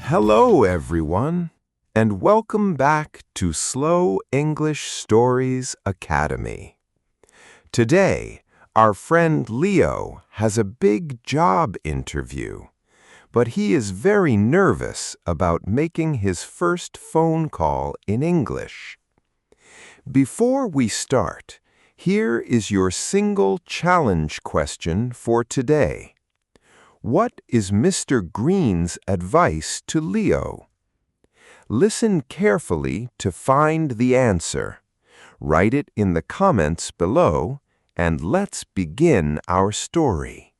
Hello, everyone, and welcome back to Slow English Stories Academy. Today, our friend Leo has a big job interview, but he is very nervous about making his first phone call in English. Before we start, here is your single challenge question for today. What is Mr. Green's advice to Leo? Listen carefully to find the answer. Write it in the comments below, and let's begin our story.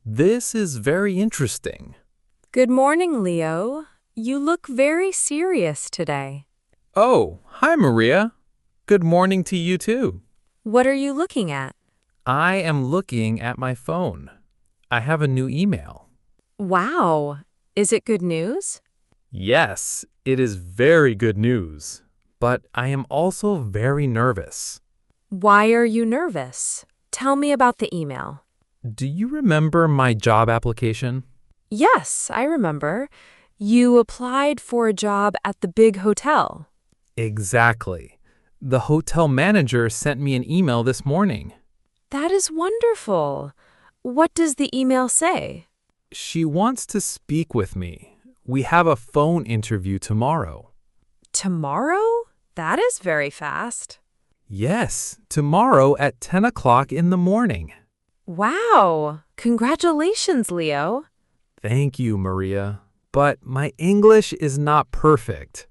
This is very interesting. Good morning, Leo. You look very serious today. Oh, hi, Maria. Good morning to you, too. What are you looking at? I am looking at my phone. I have a new email. Wow. Is it good news? Yes, it is very good news. But I am also very nervous. Why are you nervous? Tell me about the email. Do you remember my job application? Yes, I remember. You applied for a job at the big hotel. Exactly. The hotel manager sent me an email this morning. That is wonderful. What does the email say? She wants to speak with me. We have a phone interview tomorrow. Tomorrow? That is very fast. Yes, tomorrow at 10 o'clock in the morning. Wow. Congratulations, Leo. Thank you, Maria. But my English is not perfect.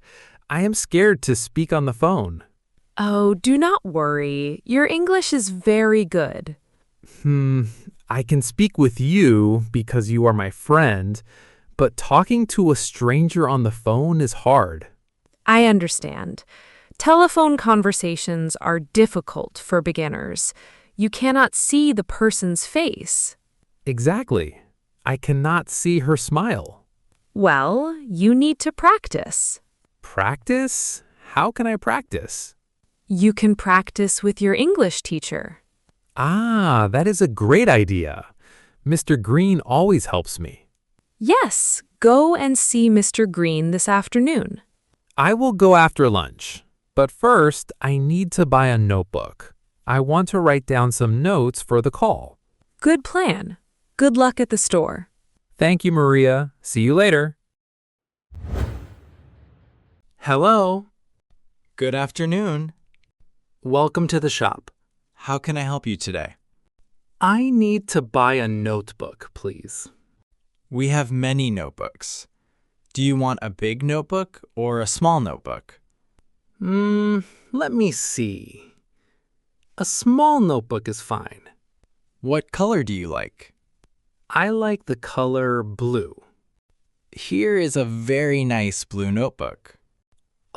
I am scared to speak on the phone. Oh, do not worry. Your English is very good. I can speak with you because you are my friend, but talking to a stranger on the phone is hard. I understand. Telephone conversations are difficult for beginners. You cannot see the person's face. Exactly. I cannot see her smile. Well, you need to practice. Practice? How can I practice? You can practice with your English teacher. Ah, that is a great idea. Mr. Green always helps me. Yes, go and see Mr. Green this afternoon. I will go after lunch. But first, I need to buy a notebook. I want to write down some notes for the call. Good plan. Good luck at the store. Thank you, Maria. See you later. Hello. Good afternoon. Welcome to the shop. How can I help you today? I need to buy a notebook, please. We have many notebooks. Do you want a big notebook or a small notebook? Let me see. A small notebook is fine. What color do you like? I like the color blue. Here is a very nice blue notebook.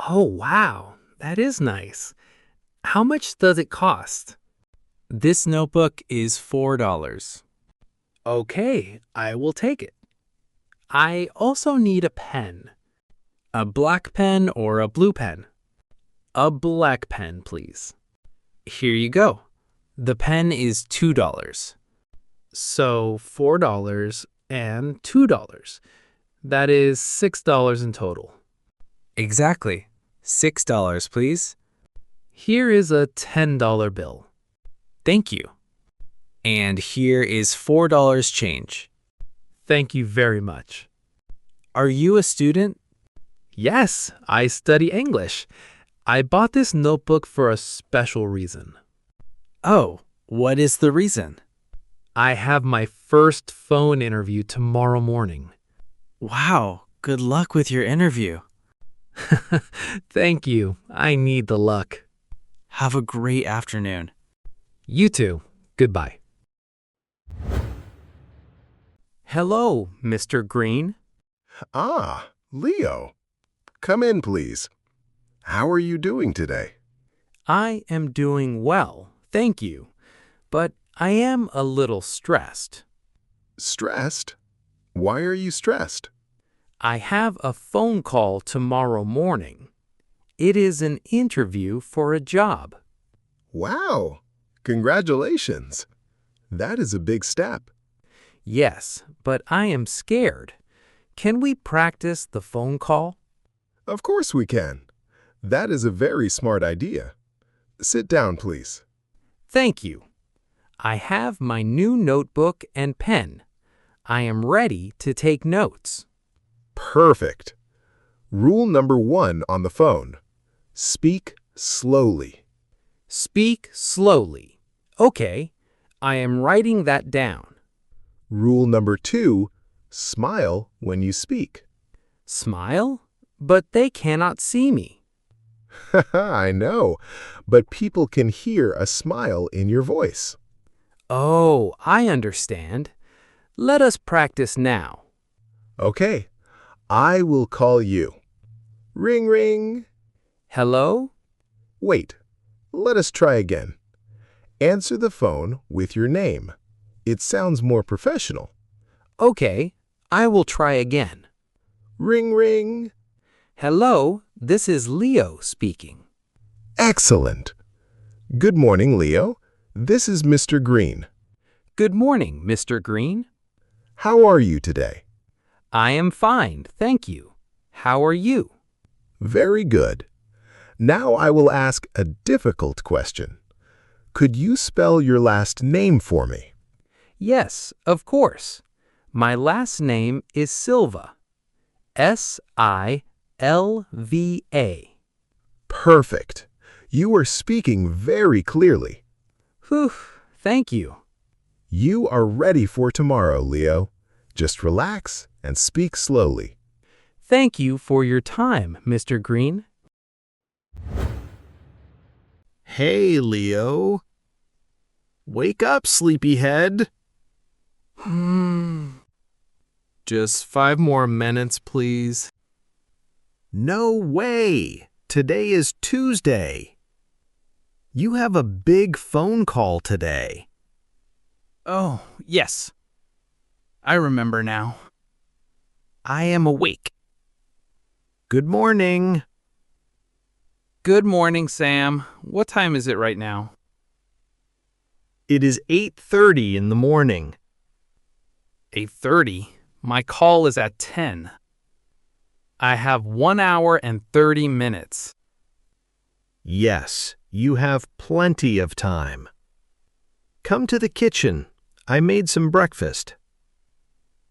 Oh, wow. That is nice. How much does it cost? This notebook is $4. Okay, I will take it. I also need a pen. A black pen or a blue pen? A black pen, please. Here you go. The pen is $2. So $4 and $2. That is $6 in total. Exactly. $6, please. Here is a $10 bill. Thank you. And here is $4 change. Thank you very much. Are you a student? Yes, I study English. I bought this notebook for a special reason. Oh, what is the reason? I have my first phone interview tomorrow morning. Wow, good luck with your interview. Thank you. I need the luck. Have a great afternoon. You too. Goodbye. Hello, Mr. Green. Ah, Leo. Come in, please. How are you doing today? I am doing well, thank you. But I am a little stressed. Stressed? Why are you stressed? I have a phone call tomorrow morning. It is an interview for a job. Wow! Congratulations! That is a big step. Yes, but I am scared. Can we practice the phone call? Of course we can. That is a very smart idea. Sit down, please. Thank you. I have my new notebook and pen. I am ready to take notes. Perfect. Rule number 1 on the phone. Speak slowly. Speak slowly. Okay, I am writing that down. Rule number 2, smile when you speak. Smile? But they cannot see me. I know, but people can hear a smile in your voice. Oh, I understand. Let us practice now. Okay, I will call you. Ring, ring. Hello? Wait, let us try again. Answer the phone with your name. It sounds more professional. Okay, I will try again. Ring, ring. Hello, this is Leo speaking. Excellent. Good morning, Leo. This is Mr. Green. Good morning, Mr. Green. How are you today? I am fine, thank you. How are you? Very good. Now I will ask a difficult question. Could you spell your last name for me? Yes, of course. My last name is Silva. Silva. Perfect. You are speaking very clearly. Whew, thank you. You are ready for tomorrow, Leo. Just relax and speak slowly. Thank you for your time, Mr. Green. Hey, Leo. Wake up, sleepyhead. Just 5 more minutes, please. No way. Today is Tuesday. You have a big phone call today. Oh, yes. I remember now. I am awake. Good morning. Good morning, Sam. What time is it right now? It is 8:30 in the morning. 8:30. My call is at 10. I have 1 hour and 30 minutes. Yes, you have plenty of time. Come to the kitchen. I made some breakfast.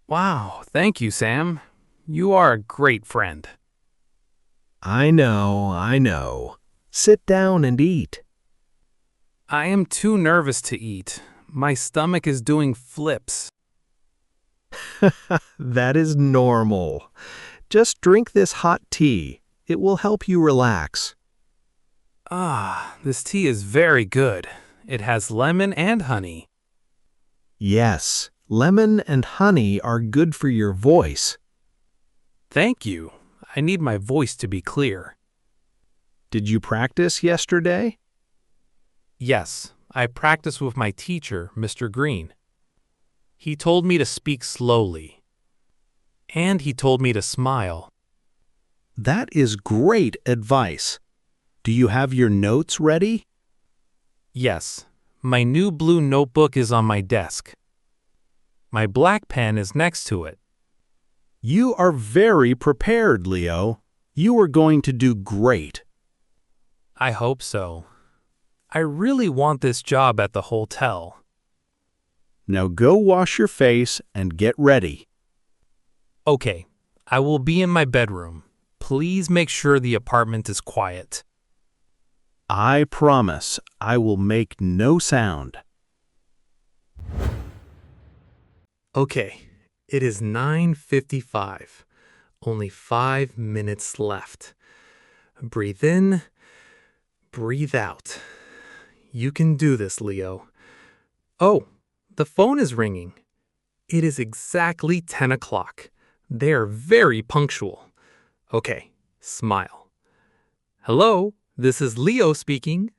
Wow, thank you, Sam. You are a great friend. I know. Sit down and eat. I am too nervous to eat. My stomach is doing flips. That is normal. Just drink this hot tea. It will help you relax. Ah, this tea is very good. It has lemon and honey. Yes, lemon and honey are good for your voice. Thank you. I need my voice to be clear. Did you practice yesterday? Yes, I practiced with my teacher, Mr. Green. He told me to speak slowly. And he told me to smile. That is great advice. Do you have your notes ready? Yes, my new blue notebook is on my desk. My black pen is next to it. You are very prepared, Leo. You are going to do great. I hope so. I really want this job at the hotel. Now go wash your face and get ready. Okay, I will be in my bedroom. Please make sure the apartment is quiet. I promise I will make no sound. Okay, it is 9:55. Only 5 minutes left. Breathe in, breathe out. You can do this, Leo. Oh, the phone is ringing. It is exactly 10 o'clock. They are very punctual. Okay, smile. Hello, this is Leo speaking.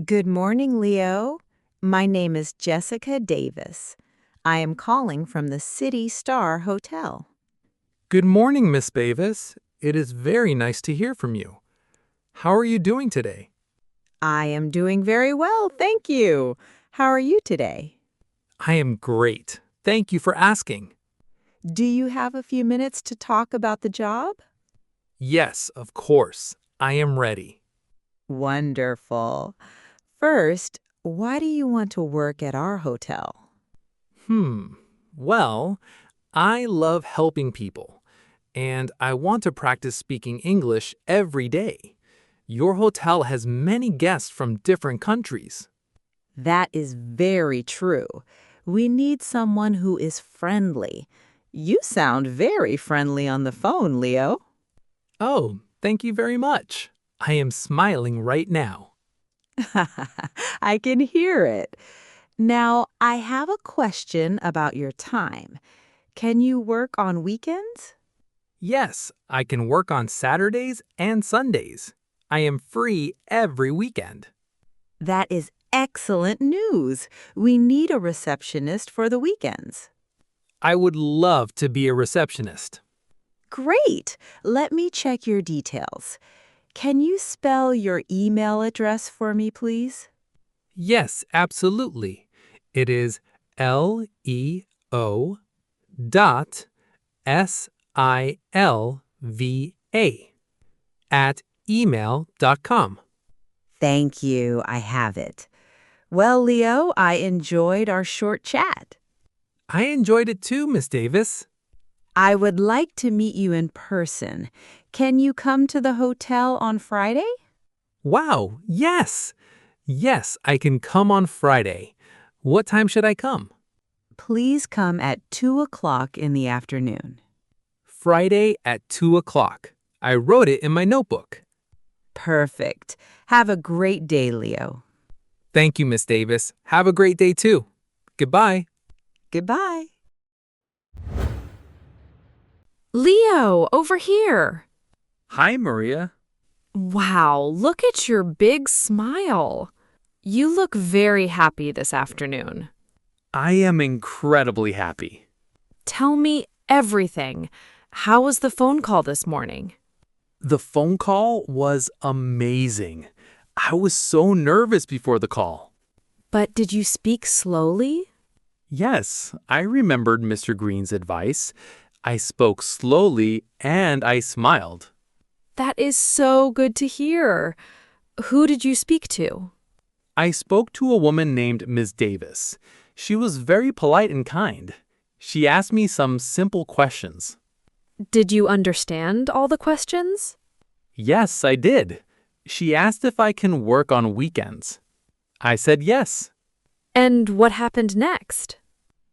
Good morning, Leo. My name is Jessica Davis. I am calling from the City Star Hotel. Good morning, Miss Davis. It is very nice to hear from you. How are you doing today? I am doing very well, thank you. How are you today? I am great. Thank you for asking. Do you have a few minutes to talk about the job? Yes, of course. I am ready. Wonderful. First, why do you want to work at our hotel? Well, I love helping people, and I want to practice speaking English every day. Your hotel has many guests from different countries. That is very true. We need someone who is friendly. You sound very friendly on the phone, Leo. Oh, thank you very much. I am smiling right now. I can hear it. Now, I have a question about your time. Can you work on weekends? Yes, I can work on Saturdays and Sundays. I am free every weekend. That is excellent news. We need a receptionist for the weekends. I would love to be a receptionist. Great. Let me check your details. Can you spell your email address for me, please? Yes, absolutely. It is Leo dot SILVA at email.com. Thank you. I have it. Well, Leo, I enjoyed our short chat. I enjoyed it too, Miss Davis. I would like to meet you in person. Can you come to the hotel on Friday? Wow, yes. Yes, I can come on Friday. What time should I come? Please come at 2 o'clock in the afternoon. Friday at 2 o'clock. I wrote it in my notebook. Perfect. Have a great day, Leo. Thank you, Miss Davis. Have a great day too. Goodbye. Goodbye. Leo, over here. Hi, Maria. Wow, look at your big smile. You look very happy this afternoon. I am incredibly happy. Tell me everything. How was the phone call this morning? The phone call was amazing. I was so nervous before the call. But did you speak slowly? Yes, I remembered Mr. Green's advice. I spoke slowly and I smiled. That is so good to hear. Who did you speak to? I spoke to a woman named Ms. Davis. She was very polite and kind. She asked me some simple questions. Did you understand all the questions? Yes, I did. She asked if I can work on weekends. I said yes. And what happened next?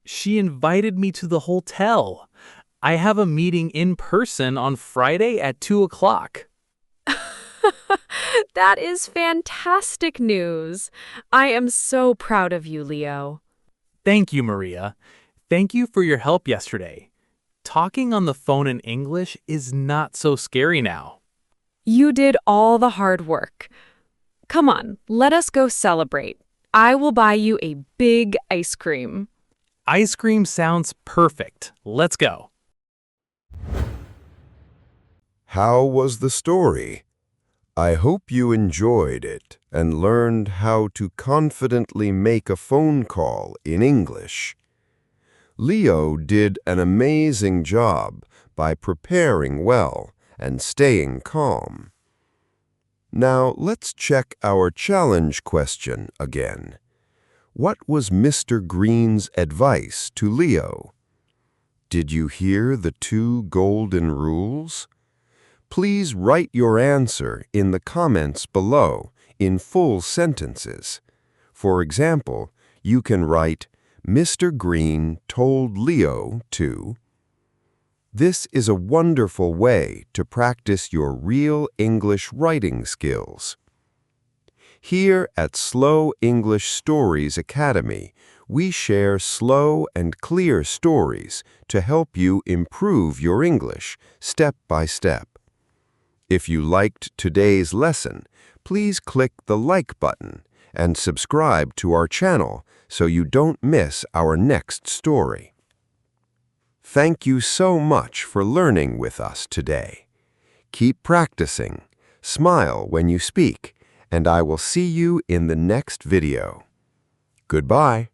She invited me to the hotel. I have a meeting in person on Friday at 2 o'clock. That is fantastic news. I am so proud of you, Leo. Thank you, Maria. Thank you for your help yesterday. Talking on the phone in English is not so scary now. You did all the hard work. Come on, let us go celebrate. I will buy you a big ice cream. Ice cream sounds perfect. Let's go. How was the story? I hope you enjoyed it and learned how to confidently make a phone call in English. Leo did an amazing job by preparing well and staying calm. Now let's check our challenge question again. What was Mr. Green's advice to Leo? Did you hear the 2 golden rules? Please write your answer in the comments below in full sentences. For example, you can write, Mr. Green told Leo to. This is a wonderful way to practice your real English writing skills. Here at Slow English Stories Academy, we share slow and clear stories to help you improve your English step by step. If you liked today's lesson, please click the like button and subscribe to our channel so you don't miss our next story. Thank you so much for learning with us today. Keep practicing, smile when you speak, and I will see you in the next video. Goodbye.